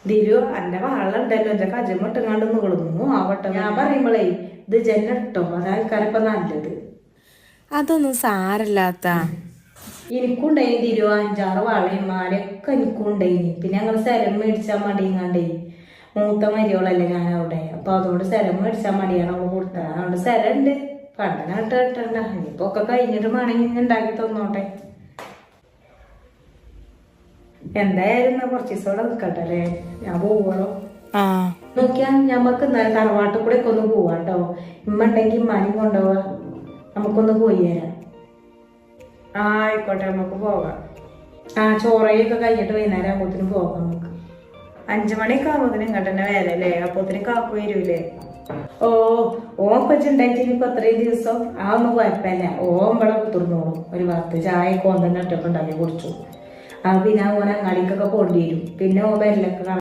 ദിരു എന്റെ വാളുണ്ടല്ലോ എന്റെ കജമിട്ടങ്ങാണ്ട് നിളങ്ങുന്നു ആവട്ടെ. ഞാൻ പറയുമ്പോളേ ഇത് ജന്നിട്ടോ അതാൾക്കാരപ്പ നല്ലത്. അതൊന്നും സാരല്ലാത്ത. എനിക്കുണ്ടായി ദിരു 5-6 വളയും മാലയൊക്കെ എനിക്കുണ്ടായിനി. പിന്നെ ഞങ്ങൾ സ്ഥലം മേടിച്ചാൽ മടിയങ്ങാണ്ടേ മൂത്ത മരിയോളല്ലേ ഞാൻ അവിടെ. അപ്പൊ അതുകൊണ്ട് സ്ഥലം മേടിച്ചാൽ മടിയാണ് അവള് കൊടുത്തത്. അതുകൊണ്ട് സ്ഥലം ഉണ്ട് പണ്ടനാട്ട് കിട്ടണ്ട. ഇനിയിപ്പോ ഒക്കെ കഴിഞ്ഞിട്ട് വേണമെങ്കിൽ ഉണ്ടാക്കി തന്നോട്ടെ. എന്തായാലും കുറച്ച് ദിവസം കൂടെ നിൽക്കട്ടെ അല്ലേ. ഞാൻ പോവാളോ. നോക്കിയാ ഞമ്മക്ക് തറവാട്ടിൽ കൂടെ ഒക്കെ ഒന്ന് പോവാട്ടോ. ഇമ്മ ഉണ്ടെങ്കിൽ ഇമ്മാനും കൊണ്ടുപോവാ. നമുക്കൊന്ന് പോയി തരാം. ആയിക്കോട്ടെ, നമുക്ക് പോകാം. ചോറയൊക്കെ കഴിഞ്ഞിട്ട് വൈകുന്നേരം ആകുമ്പോഴത്തേനും പോകാം നമുക്ക്. 5 മണിയൊക്കെ ആകുമ്പോഴത്തേനും ഇങ്ങോട്ട് തന്നെ വരല്ലേ. അപ്പോഴത്തേനും കാക്കു വരൂലേ? ഓപ്പച്ചുണ്ടായിട്ട് ഇനിയിപ്പോ അത്രയും ദിവസം ഒന്നും കുഴപ്പമില്ല. ഇവിടെ കുത്തിർന്നോളും. ഒരു ഭാഗത്ത് ചായ കോന്തന്നെ ഒറ്റൊക്കെ ഉണ്ടാക്കി കുടിച്ചു. പിന്നെ ഓൻ അങ്ങാടിക്കൊക്കെ പോണ്ടി വരും. പിന്നെ ഓ ബെല്ലൊക്കെ